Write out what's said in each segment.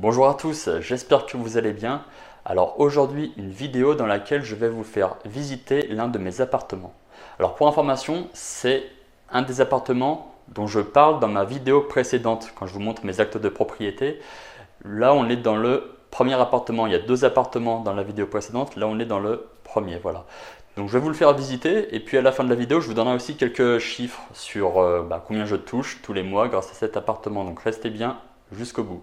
Bonjour à tous, j'espère que vous allez bien. Alors aujourd'hui, une vidéo dans laquelle je vais vous faire visiter l'un de mes appartements. Alors pour information, c'est un des appartements dont je parle dans ma vidéo précédente, quand je vous montre mes actes de propriété. Là, on est dans le premier appartement. Il y a deux appartements dans la vidéo précédente. Là, on est dans le premier, voilà. Donc je vais vous le faire visiter et puis à la fin de la vidéo, je vous donnerai aussi quelques chiffres sur combien je touche tous les mois grâce à cet appartement. Donc restez bien jusqu'au bout.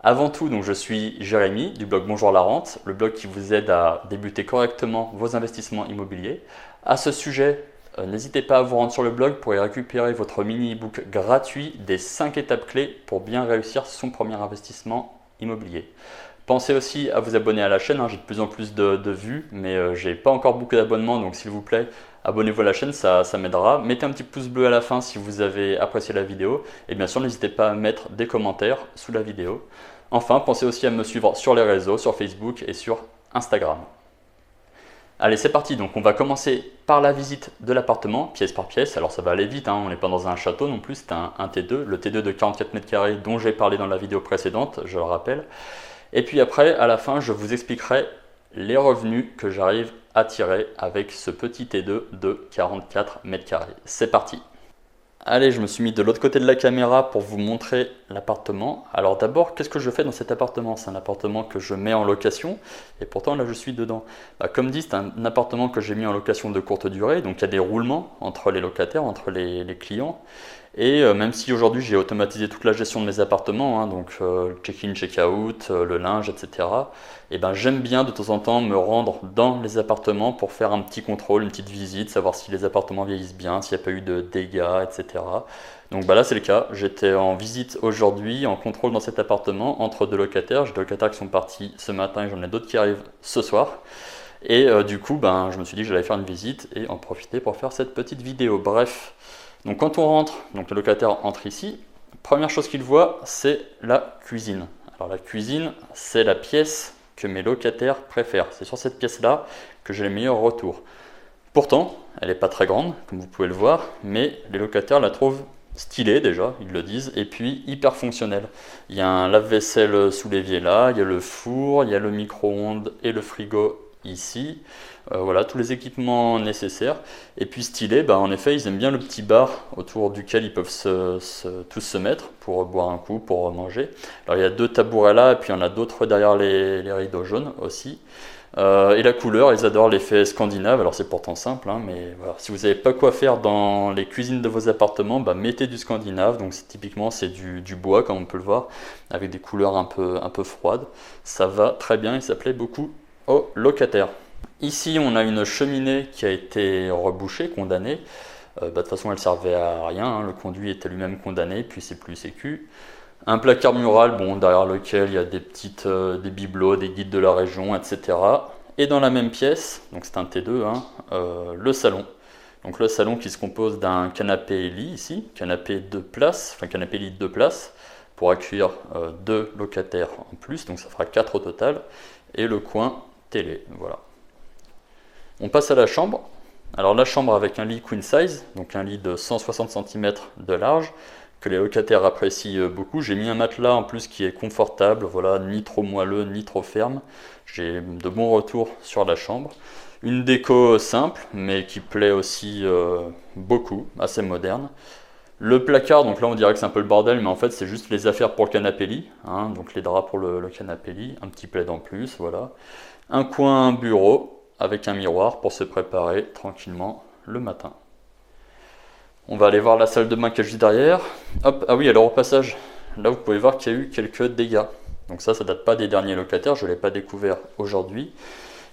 Avant tout, donc je suis Jérémy du blog Bonjour la Rente, le blog qui vous aide à débuter correctement vos investissements immobiliers. À ce sujet, n'hésitez pas à vous rendre sur le blog pour y récupérer votre mini-e-book gratuit des 5 étapes clés pour bien réussir son premier investissement immobilier. Pensez aussi à vous abonner à la chaîne, j'ai de plus en plus de vues, mais j'ai pas encore beaucoup d'abonnements, donc s'il vous plaît, abonnez-vous à la chaîne, ça m'aidera. Mettez un petit pouce bleu à la fin si vous avez apprécié la vidéo, et bien sûr n'hésitez pas à mettre des commentaires sous la vidéo. Enfin, pensez aussi à me suivre sur les réseaux, sur Facebook et sur Instagram. Allez, c'est parti, donc on va commencer par la visite de l'appartement, pièce par pièce. Alors ça va aller vite, on n'est pas dans un château non plus, c'est un T2, le T2 de 44 m² dont j'ai parlé dans la vidéo précédente, je le rappelle. Et puis après, à la fin, je vous expliquerai les revenus que j'arrive à tirer avec ce petit T2 de 44 m². C'est parti! Allez, je me suis mis de l'autre côté de la caméra pour vous montrer l'appartement. Alors d'abord, qu'est-ce que je fais dans cet appartement? C'est un appartement que je mets en location et pourtant là je suis dedans. Comme dit, c'est un appartement que j'ai mis en location de courte durée, donc il y a des roulements entre les locataires, entre les clients. Et même si aujourd'hui j'ai automatisé toute la gestion de mes appartements, donc check-in, check-out, le linge, etc. Et ben j'aime bien de temps en temps me rendre dans les appartements pour faire un petit contrôle, une petite visite, savoir si les appartements vieillissent bien, s'il n'y a pas eu de dégâts, etc. Donc là c'est le cas, j'étais en visite aujourd'hui, en contrôle dans cet appartement entre deux locataires. J'ai deux locataires qui sont partis ce matin et j'en ai d'autres qui arrivent ce soir. Et du coup je me suis dit que j'allais faire une visite et en profiter pour faire cette petite vidéo. Bref. Donc quand on rentre, donc le locataire entre ici, première chose qu'il voit, c'est la cuisine. Alors la cuisine, c'est la pièce que mes locataires préfèrent. C'est sur cette pièce-là que j'ai les meilleurs retours. Pourtant, elle n'est pas très grande, comme vous pouvez le voir, mais les locataires la trouvent stylée déjà, ils le disent, et puis hyper fonctionnelle. Il y a un lave-vaisselle sous l'évier là, il y a le four, il y a le micro-ondes et le frigo ici. Voilà, tous les équipements nécessaires. Et puis stylé, en effet, ils aiment bien le petit bar autour duquel ils peuvent tous se mettre pour boire un coup, pour manger. Alors il y a deux tabourets là, et puis il y en a d'autres derrière les rideaux jaunes aussi. Et la couleur, ils adorent l'effet scandinave. Alors c'est pourtant simple, mais voilà. Si vous n'avez pas quoi faire dans les cuisines de vos appartements, mettez du scandinave. Donc typiquement c'est du bois, comme on peut le voir, avec des couleurs un peu froides. Ça va très bien et ça plaît beaucoup aux locataires. Ici, on a une cheminée qui a été rebouchée, condamnée. De toute façon, elle servait à rien. Le conduit était lui-même condamné, puis c'est plus sécu. Un placard mural, derrière lequel il y a des bibelots, des guides de la région, etc. Et dans la même pièce, donc c'est un T2, le salon. Donc le salon qui se compose d'un canapé lit ici, canapé canapé lit de 2 places, pour accueillir 2 locataires en plus, donc ça fera 4 au total. Et le coin télé, voilà. On passe à la chambre. Alors la chambre avec un lit queen size, donc un lit de 160 cm de large, que les locataires apprécient beaucoup. J'ai mis un matelas en plus qui est confortable, voilà, ni trop moelleux, ni trop ferme. J'ai de bons retours sur la chambre. Une déco simple, mais qui plaît aussi beaucoup, assez moderne. Le placard, donc là on dirait que c'est un peu le bordel, mais en fait c'est juste les affaires pour le canapé lit, donc les draps pour le canapé lit, un petit plaid en plus, voilà. Un coin bureau, avec un miroir pour se préparer tranquillement le matin. On va aller voir la salle de bain qui est juste derrière. Hop, ah oui, alors au passage, là vous pouvez voir qu'il y a eu quelques dégâts. Donc ça date pas des derniers locataires, je ne l'ai pas découvert aujourd'hui.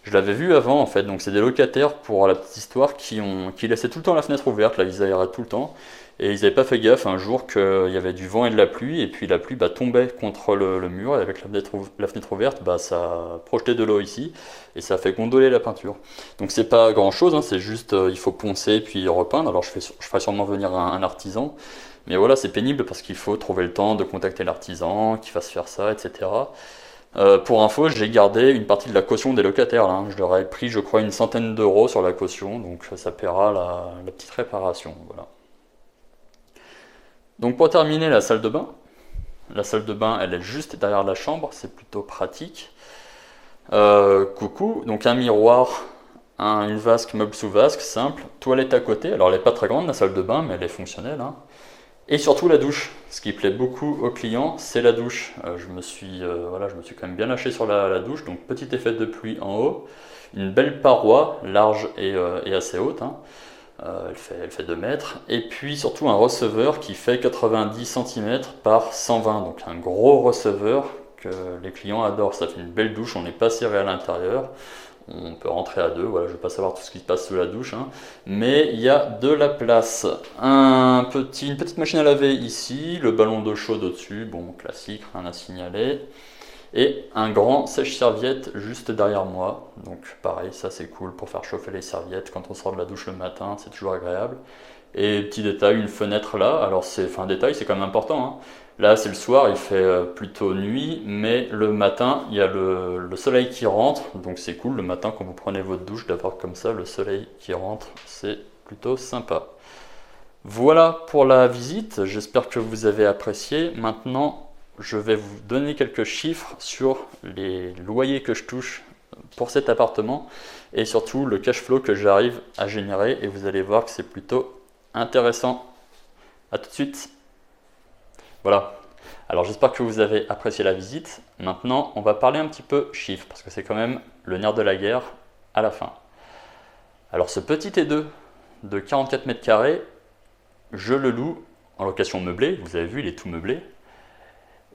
Je l'avais vu avant en fait, donc c'est des locataires, pour la petite histoire, qui laissaient tout le temps la fenêtre ouverte, là ils aéraient tout le temps. Et ils n'avaient pas fait gaffe un jour qu'il y avait du vent et de la pluie, et puis la pluie tombait contre le mur, et avec la fenêtre ouverte, ça projetait de l'eau ici, et ça a fait gondoler la peinture. Donc c'est pas grand chose, c'est juste il faut poncer puis repeindre. Alors je ferai sûrement venir un artisan, mais voilà, c'est pénible parce qu'il faut trouver le temps de contacter l'artisan, qu'il fasse faire ça, etc. Pour info, j'ai gardé une partie de la caution des locataires, là. Je leur ai pris, je crois, une centaine d'euros sur la caution, donc ça paiera la petite réparation, voilà. Donc pour terminer, la salle de bain. La salle de bain, elle est juste derrière la chambre, c'est plutôt pratique. Coucou, donc un miroir, une vasque, meuble sous vasque, simple, toilette à côté. Alors elle n'est pas très grande la salle de bain, mais elle est fonctionnelle, hein. Et surtout la douche. Ce qui plaît beaucoup aux clients, c'est la douche. Je me suis quand même bien lâché sur la douche. Donc petit effet de pluie en haut, une belle paroi large et assez haute, hein. Elle fait 2 mètres. Et puis surtout un receveur qui fait 90 cm par 120. Donc un gros receveur que les clients adorent. Ça fait une belle douche, on n'est pas serré à l'intérieur. On peut rentrer à 2, voilà, je ne vais pas savoir tout ce qui se passe sous la douche, hein. Mais il y a de la place. Une petite machine à laver ici, le ballon d'eau chaude au-dessus, bon classique, rien à signaler. Et un grand sèche-serviette juste derrière moi. Donc pareil, ça c'est cool pour faire chauffer les serviettes quand on sort de la douche le matin, c'est toujours agréable. Et petit détail, une fenêtre là, alors un détail, c'est quand même important, hein. Là c'est le soir, il fait plutôt nuit, mais le matin il y a le soleil qui rentre, donc c'est cool le matin quand vous prenez votre douche d'avoir comme ça le soleil qui rentre, c'est plutôt sympa. Voilà pour la visite, j'espère que vous avez apprécié. Maintenant je vais vous donner quelques chiffres sur les loyers que je touche pour cet appartement et surtout le cash flow que j'arrive à générer, et vous allez voir que c'est plutôt intéressant. A tout de suite. Voilà, alors j'espère que vous avez apprécié la visite. Maintenant, on va parler un petit peu chiffres, parce que c'est quand même le nerf de la guerre à la fin. Alors ce petit T2 de 44 mètres carrés, je le loue en location meublée, vous avez vu, il est tout meublé,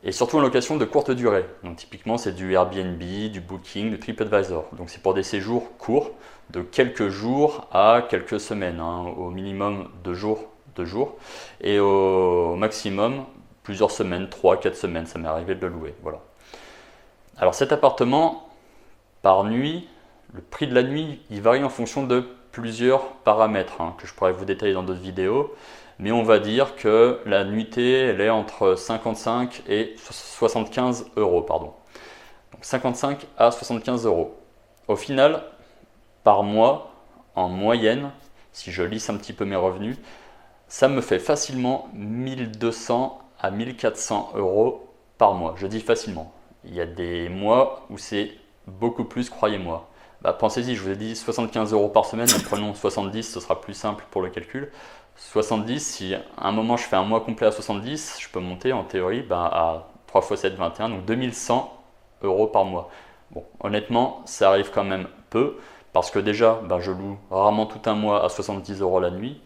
et surtout en location de courte durée. Donc typiquement c'est du Airbnb, du Booking, du TripAdvisor. Donc c'est pour des séjours courts, de quelques jours à quelques semaines, hein, au minimum 2 jours, et au maximum plusieurs semaines, 3-4 semaines, ça m'est arrivé de le louer. Voilà. Alors cet appartement, par nuit, le prix de la nuit, il varie en fonction de plusieurs paramètres, hein, que je pourrais vous détailler dans d'autres vidéos, mais on va dire que la nuitée, elle est entre 55 et 75 euros. Pardon. Donc 55 à 75 euros. Au final, par mois, en moyenne, si je lisse un petit peu mes revenus, ça me fait facilement 1200 à 1400 euros par mois. Je dis facilement. Il y a des mois où c'est beaucoup plus, croyez-moi. Pensez-y, je vous ai dit 75 euros par semaine, mais prenons 70, ce sera plus simple pour le calcul. 70, si à un moment je fais un mois complet à 70, je peux monter en théorie à 3 x 7, 21, donc 2100 euros par mois. Bon, honnêtement, ça arrive quand même peu, parce que déjà, je loue rarement tout un mois à 70 euros la nuit.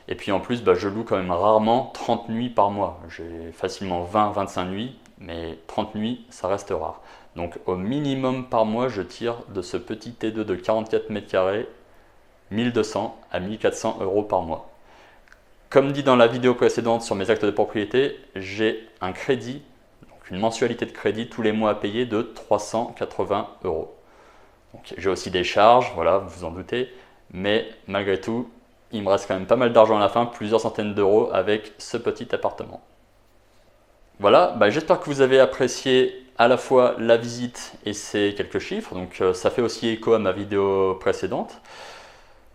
Et puis en plus, je loue quand même rarement 30 nuits par mois. J'ai facilement 20-25 nuits, mais 30 nuits, ça reste rare. Donc au minimum par mois, je tire de ce petit T2 de 44 mètres carrés 1200 à 1400 euros par mois. Comme dit dans la vidéo précédente sur mes actes de propriété, j'ai un crédit, donc une mensualité de crédit tous les mois à payer de 380 euros. J'ai aussi des charges, voilà, vous vous en doutez, mais malgré tout, il me reste quand même pas mal d'argent à la fin, plusieurs centaines d'euros avec ce petit appartement. Voilà, j'espère que vous avez apprécié à la fois la visite et ces quelques chiffres, donc ça fait aussi écho à ma vidéo précédente.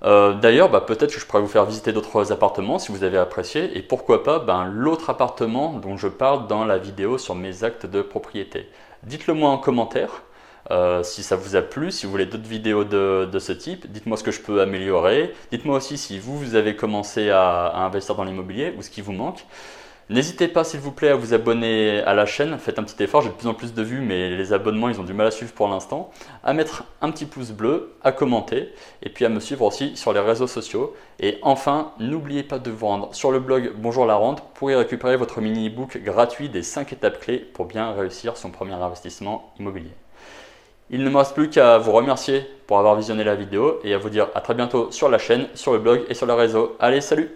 D'ailleurs, peut-être que je pourrais vous faire visiter d'autres appartements si vous avez apprécié, et pourquoi pas l'autre appartement dont je parle dans la vidéo sur mes actes de propriété. Dites-le moi en commentaire. Si ça vous a plu, si vous voulez d'autres vidéos de ce type, dites-moi ce que je peux améliorer. Dites-moi aussi si vous avez commencé à investir dans l'immobilier ou ce qui vous manque. N'hésitez pas s'il vous plaît à vous abonner à la chaîne, faites un petit effort, j'ai de plus en plus de vues mais les abonnements ils ont du mal à suivre pour l'instant. À mettre un petit pouce bleu, à commenter et puis à me suivre aussi sur les réseaux sociaux. Et enfin, n'oubliez pas de vous rendre sur le blog Bonjour la Rente pour y récupérer votre mini-e-book gratuit des 5 étapes clés pour bien réussir son premier investissement immobilier. Il ne me reste plus qu'à vous remercier pour avoir visionné la vidéo et à vous dire à très bientôt sur la chaîne, sur le blog et sur le réseau. Allez, salut!